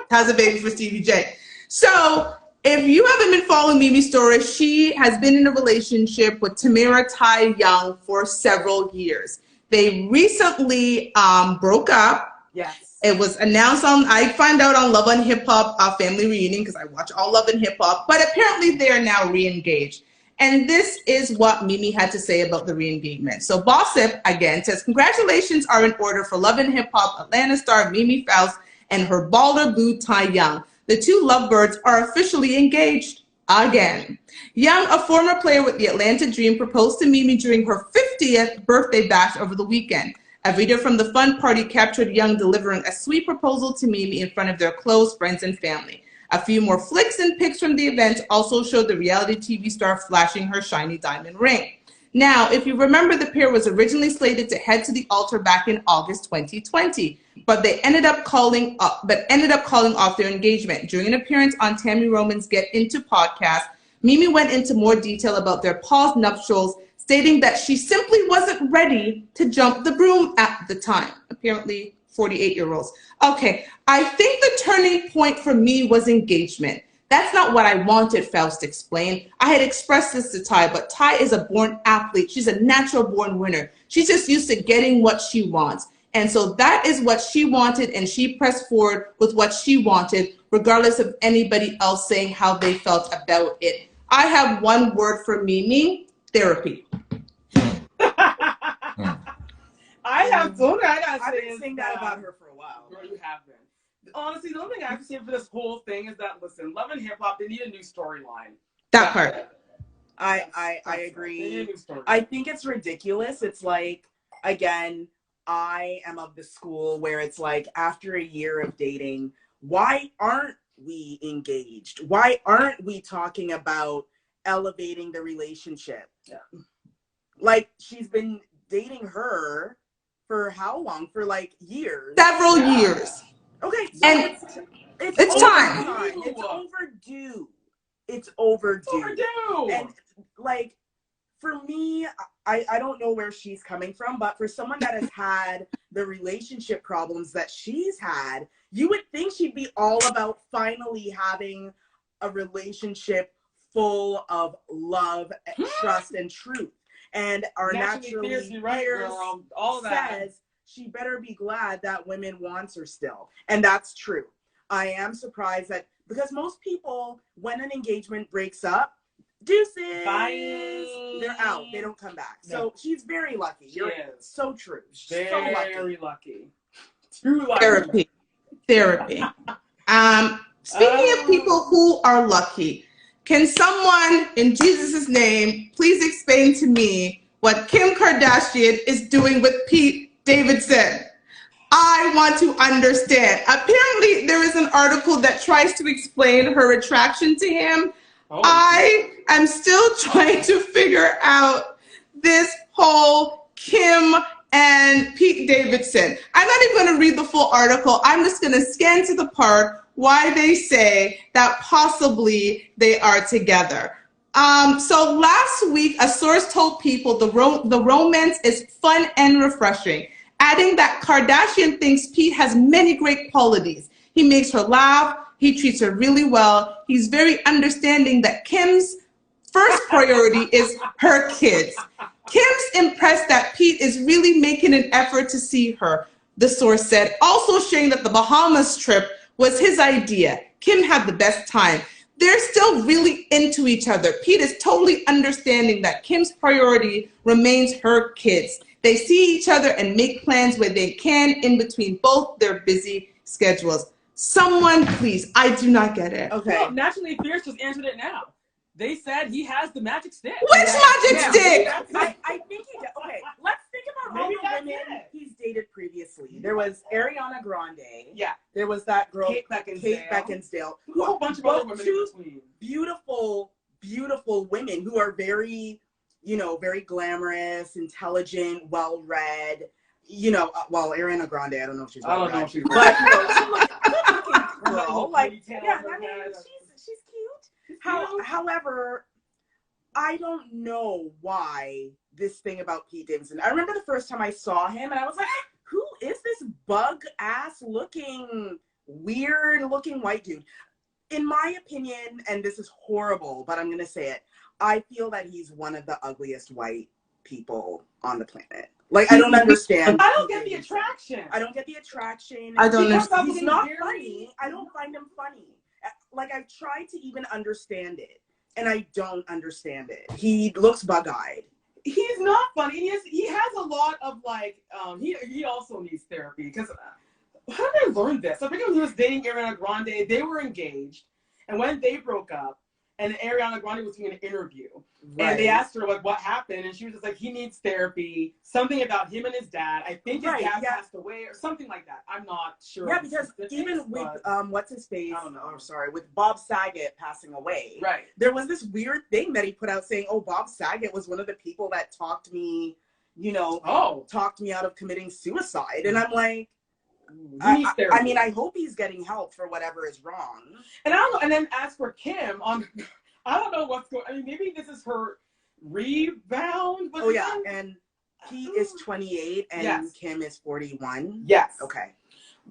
Has a baby for Stevie J. So if you haven't been following Mimi's story, she has been in a relationship with Tamara Ty Young for several years. They recently broke up. Yes. It was announced I find out on Love and Hip Hop Family Reunion, because I watch all Love and Hip Hop, but apparently they are now re-engaged. And this is what Mimi had to say about the re-engagement. So Gossip, again, says, congratulations are in order for Love and Hip Hop Atlanta star Mimi Faust and her baller boo Ty Young. The two lovebirds are officially engaged again. Young, a former player with the Atlanta Dream, proposed to Mimi during her 50th birthday bash over the weekend. A video from the fun party captured Young delivering a sweet proposal to Mimi in front of their close friends and family. A few more flicks and pics from the event also showed the reality TV star flashing her shiny diamond ring. Now, if you remember, the pair was originally slated to head to the altar back in August 2020, but they ended up calling off their engagement. During an appearance on Tammy Roman's Get Into podcast, Mimi went into more detail about their paused nuptials, stating that she simply wasn't ready to jump the broom at the time. Apparently, 48-year-olds. Okay, I think the turning point for me was engagement. That's not what I wanted, Faust explained. I had expressed this to Ty, but Ty is a born athlete. She's a natural born winner. She's just used to getting what she wants. And so that is what she wanted, and she pressed forward with what she wanted, regardless of anybody else saying how they felt about it. I have one word for Mimi: therapy. I've been saying that about her for a while. Girl, you have been. Honestly, the only thing I have to say for this whole thing is that, listen, Love and Hip Hop, they need a new storyline. That part. I agree. I think it's ridiculous. It's like, again, I am of the school where it's like, after a year of dating, why aren't we engaged? Why aren't we talking about elevating the relationship? Yeah. Like, she's been dating her for how long? For like years. Several years. Okay, so And it's time. It's overdue. It's overdue. And like, for me, I don't know where she's coming from, but for someone that has had the relationship problems that she's had, you would think she'd be all about finally having a relationship full of love, trust, and truth. And our naturally fierce says she better be glad that women wants her still. And that's true. I am surprised that, because most people, when an engagement breaks up, deuces, bye. They're out. They don't come back. No. So she's very lucky. You're so true. She's very lucky. Too lucky. Therapy. Speaking of people who are lucky, can someone in Jesus' name please explain to me what Kim Kardashian is doing with Pete Davidson? I want to understand. Apparently, there is an article that tries to explain her attraction to him. Oh. I am still trying to figure out this whole Kim and Pete Davidson. I'm not even going to read the full article. I'm just going to scan to the part why they say that possibly they are together. So last week, a source told people the romance is fun and refreshing, adding that Kardashian thinks Pete has many great qualities. He makes her laugh. He treats her really well. He's very understanding that Kim's first priority is her kids. Kim's impressed that Pete is really making an effort to see her, the source said, also sharing that the Bahamas trip was his idea. Kim had the best time. They're still really into each other. Pete is totally understanding that Kim's priority remains her kids. They see each other and make plans where they can in between both their busy schedules. Someone, please, I do not get it. Okay. Well, Naturally Fierce just answered it now. They said he has the magic stick. Which magic stick? I think he did. Okay, let's think about all the women he's dated previously. There was Ariana Grande. Yeah. There was that girl, Kate Beckinsdale. A whole bunch of other women in between. Beautiful, beautiful women who are very, very glamorous, intelligent, well-read. Well, Ariana Grande, I don't know if she's well-read. I don't know if she's well-read. But, girl. Like, yeah, I mean, she's cute. However, I don't know why this thing about Pete Davidson. I remember the first time I saw him and I was like, who is this bug-ass looking, weird-looking white dude? In my opinion, and this is horrible, but I'm going to say it, I feel that he's one of the ugliest white people on the planet. Like, I don't understand. I don't get the attraction. I don't get the attraction. I don't understand. He's not funny. I don't find him funny. Like, I've tried to even understand it, and I don't understand it. He looks bug-eyed. He's not funny. He has a lot of, like, he also needs therapy. Because how did I learn this? I think when he was dating Ariana Grande, they were engaged. And when they broke up, and Ariana Grande was doing an interview, and they asked her, like, what happened? And she was just like, he needs therapy. Something about him and his dad. I think his dad passed away or something like that. I'm not sure. Yeah, because even with, what's his face? I don't know. I'm sorry. With Bob Saget passing away. Right. There was this weird thing that he put out saying, oh, Bob Saget was one of the people that talked me out of committing suicide. And I'm like, I mean, I hope he's getting help for whatever is wrong. And I don't know. And then as for Kim, I don't know what's going. I mean, maybe this is her rebound. Oh yeah, and he is 28 and Kim is 41. Yes. Okay.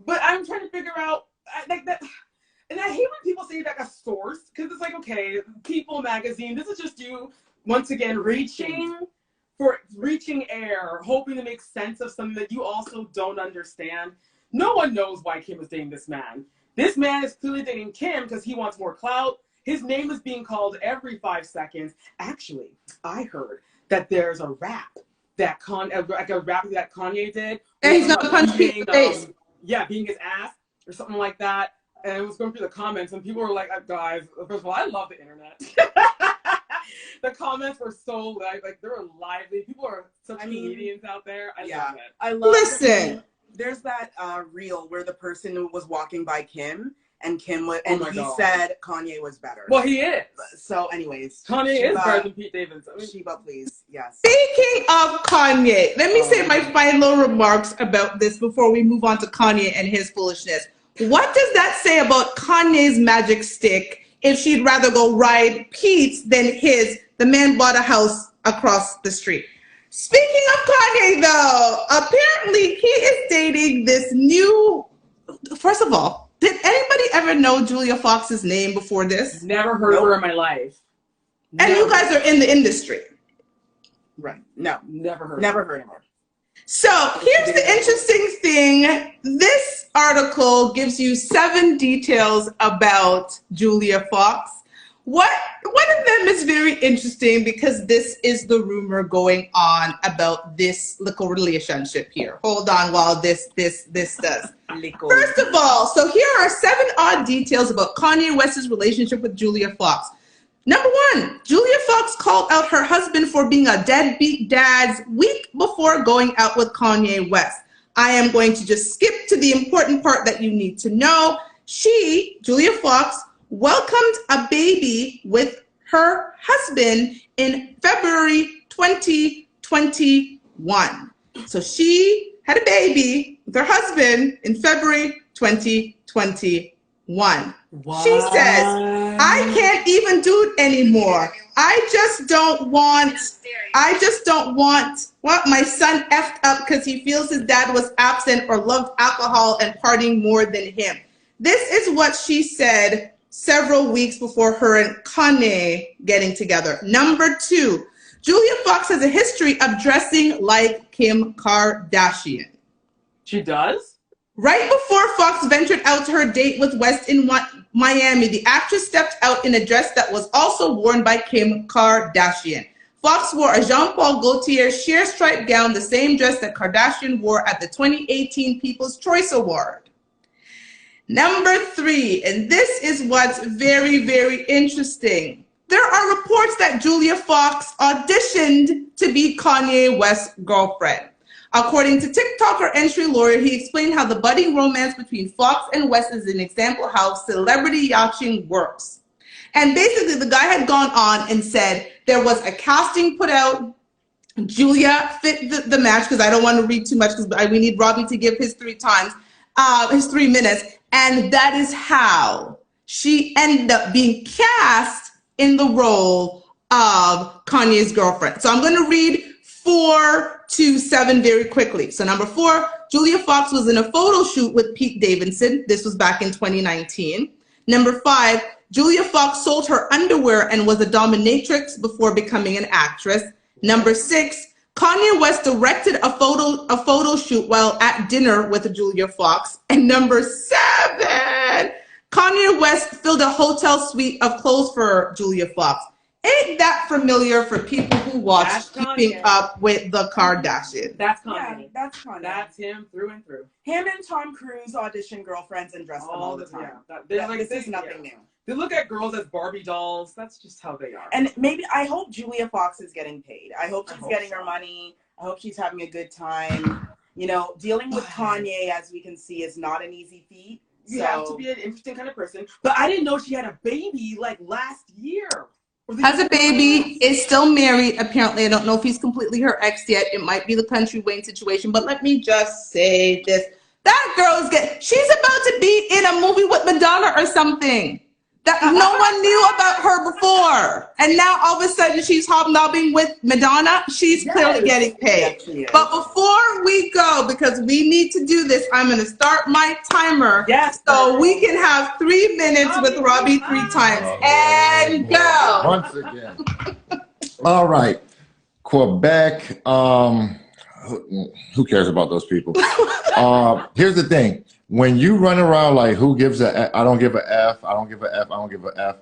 But I'm trying to figure out like that, and I hate when people say like a source, because it's like, okay, People magazine. This is just you once again reaching air, hoping to make sense of something that you also don't understand. No one knows why Kim is dating this man. This man is clearly dating Kim because he wants more clout. His name is being called every 5 seconds. Actually, I heard that there's a rap that Kanye did. And he's gonna punch Pete's face. Being his ass or something like that. And it was going through the comments, and people were like, guys, first of all, I love the internet. The comments were so like they were lively. People are such comedians out there. I love it. I love Listen. There's that reel where the person was walking by Kim and Kim was, Oh and my he God. said Kanye was better. Well, he is. So, anyways, Kanye is better than Pete Davidson. Sheba, please, yes. Speaking of Kanye, let me say my final remarks about this before we move on to Kanye and his foolishness. What does that say about Kanye's magic stick if she'd rather go ride Pete's than his? The man bought a house across the street. Speaking of Kanye, though, apparently he is dating this new... First of all, did anybody ever know Julia Fox's name before this? Never heard of her in my life. And you guys are in the industry. Right. No. Never heard of her. So here's the interesting thing. This article gives you 7 details about Julia Fox. One of them is very interesting because this is the rumor going on about this little relationship here. Hold on while this does. First of all, so here are 7 odd details about Kanye West's relationship with Julia Fox. Number 1, Julia Fox called out her husband for being a deadbeat dad week before going out with Kanye West. I am going to just skip to the important part that you need to know. Julia Fox, welcomed a baby with her husband in February 2021. So she had a baby with her husband in February 2021. What? She says, I can't even do it anymore. I just don't want my son effed up because he feels his dad was absent or loved alcohol and partying more than him. This is what she said several weeks before her and Kanye getting together. Number 2, Julia Fox has a history of dressing like Kim Kardashian. She does? Right before Fox ventured out to her date with West in Miami, the actress stepped out in a dress that was also worn by Kim Kardashian. Fox wore a Jean-Paul Gaultier sheer stripe gown, the same dress that Kardashian wore at the 2018 People's Choice Award. Number 3, and this is what's very, very interesting. There are reports that Julia Fox auditioned to be Kanye West's girlfriend. According to TikToker Entry Lawyer, he explained how the budding romance between Fox and West is an example of how celebrity yachting works. And basically, the guy had gone on and said there was a casting put out. Julia fit the match, because I don't want to read too much because we need Robbie to give his 3 minutes. And that is how she ended up being cast in the role of Kanye's girlfriend. So I'm going to read 4 to 7 very quickly. So number 4, Julia Fox was in a photo shoot with Pete Davidson. This was back in 2019. Number 5, Julia Fox sold her underwear and was a dominatrix before becoming an actress. Number 6, Kanye West directed a photo shoot while at dinner with Julia Fox. And number 7, Kanye West filled a hotel suite of clothes for Julia Fox. Ain't that familiar for people who watch Keeping Up with the Kardashians? That's Kanye. Yeah, that's Kanye. That's him through and through. Him and Tom Cruise audition girlfriends and dress them all the time. This is nothing new. They look at girls as Barbie dolls. That's just how they are. And maybe, I hope Julia Fox is getting paid. I hope she's getting her money. I hope she's having a good time. You know, dealing with Kanye, as we can see, is not an easy feat. You have to be an interesting kind of person. But I didn't know she had a baby like last year. Has a baby, is still married, apparently. I don't know if he's completely her ex yet. It might be the Country Wayne situation, but let me just say this. That girl is she's about to be in a movie with Madonna or something that no one knew about her before. And now all of a sudden she's hobnobbing with Madonna. She's clearly getting paid. Yes, but before we go, because we need to do this, I'm going to start my timer. Yes. So we can have 3 minutes with Robbie 3 times. And go. Once again. All right. Quebec. Who cares about those people? Here's the thing. When you run around like, who gives a, I don't give a F, I don't give a F, I don't give a F,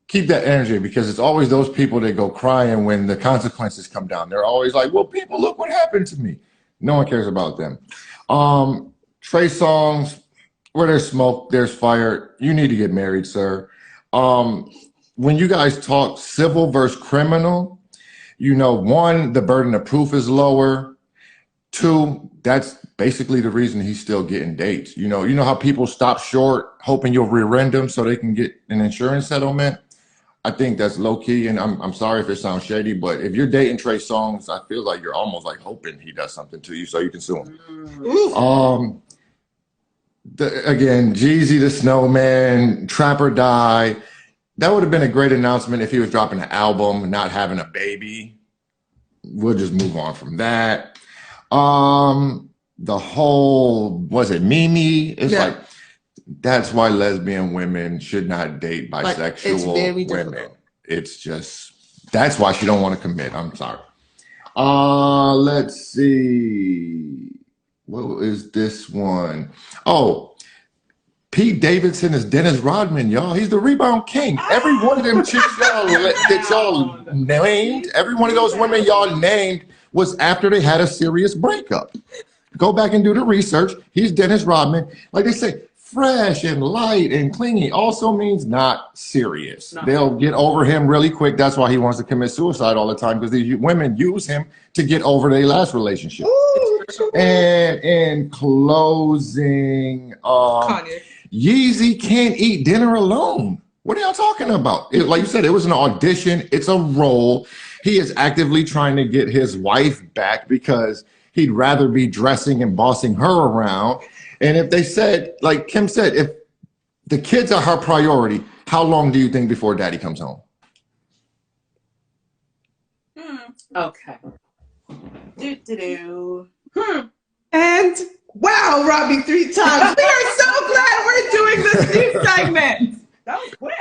keep that energy, because it's always those people that go crying when the consequences come down. They're always like, well, people, look what happened to me. No one cares about them. Trey Songz, where there's smoke, there's fire. You need to get married, sir. when you guys talk civil versus criminal, you know, one, the burden of proof is lower. Two, that's basically the reason he's still getting dates. You know how people stop short hoping you'll rear-end them so they can get an insurance settlement? I think that's low key, and I'm sorry if it sounds shady, but if you're dating Trey Songz, I feel like you're almost like hoping he does something to you so you can sue him. Again, Jeezy the Snowman, Trap or Die. That would have been a great announcement if he was dropping an album, not having a baby. We'll just move on from that. The whole, was it Mimi? It's like, that's why lesbian women should not date bisexual women. It's just, that's why she don't want to commit. I'm sorry. Let's see. What is this one? Oh, Pete Davidson is Dennis Rodman, y'all. He's the rebound king. Every one of them chicks y'all named, every one of those women y'all named was after they had a serious breakup. Go back and do the research. He's Dennis Rodman. Like they say, fresh and light and clingy also means not serious. They'll get over him really quick. That's why he wants to commit suicide all the time, because these women use him to get over their last relationship. And in closing, Yeezy can't eat dinner alone. What are y'all talking about? Like you said, it was an audition. It's a role. He is actively trying to get his wife back because he'd rather be dressing and bossing her around. And if they said, like Kim said, if the kids are her priority, how long do you think before daddy comes home? Okay. And wow, Robbie 3 times. We are so glad we're doing this new segment. That was quick.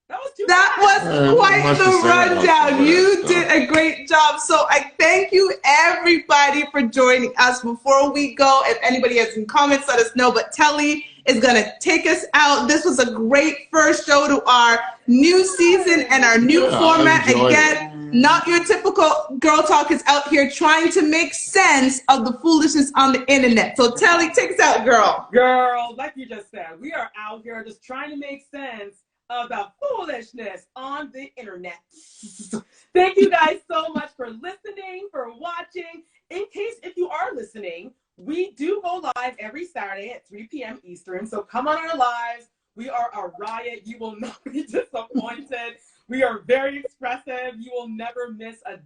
That was quite the rundown. You did a great job. So I thank you everybody for joining us. Before we go, if anybody has any comments, let us know. But Telly is going to take us out. This was a great first show to our new season and our new format. Again, not your typical girl talk is out here trying to make sense of the foolishness on the internet. So Telly, take us out, girl. Girl, like you just said, we are out here just trying to make sense of the foolishness on the internet. Thank you guys so much for listening, for watching. In case if you are listening, we do go live every Saturday at 3 p.m. Eastern. So come on our lives. We are a riot. You will not be disappointed. We are very expressive. You will never miss a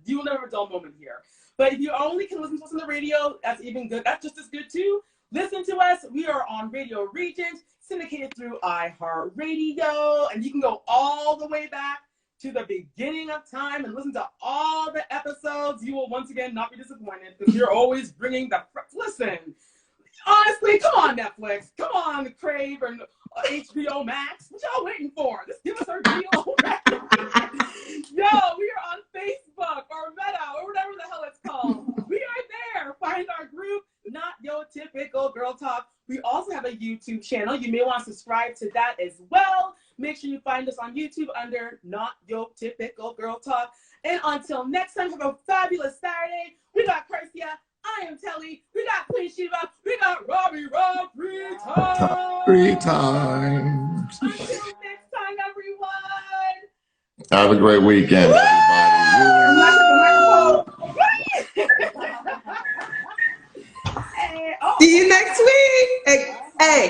dull moment here. But if you only can listen to us on the radio, that's even good. That's just as good too. Listen to us. We are on Radio Regent, syndicated through iHeartRadio, and you can go all the way back to the beginning of time and listen to all the episodes. You will once again not be disappointed because you're always bringing the listen. Honestly, come on, Netflix. Come on, Crave and HBO Max. What y'all waiting for? Just give us our deal. Yo, we are on Facebook or Meta or whatever the hell it's called. We are there. Find our group, Not Your Typical Girl Talk. We also have a YouTube channel. You may want to subscribe to that as well. Make sure you find us on YouTube under Not Your Typical Girl Talk. And until next time, have a fabulous Saturday. We got Carcia. I am Telly. We got Queen Shiva. We got Robbie Rob 3 times. 3 times. Until next time, everyone. Have a great weekend, everybody. See you next week. Hey.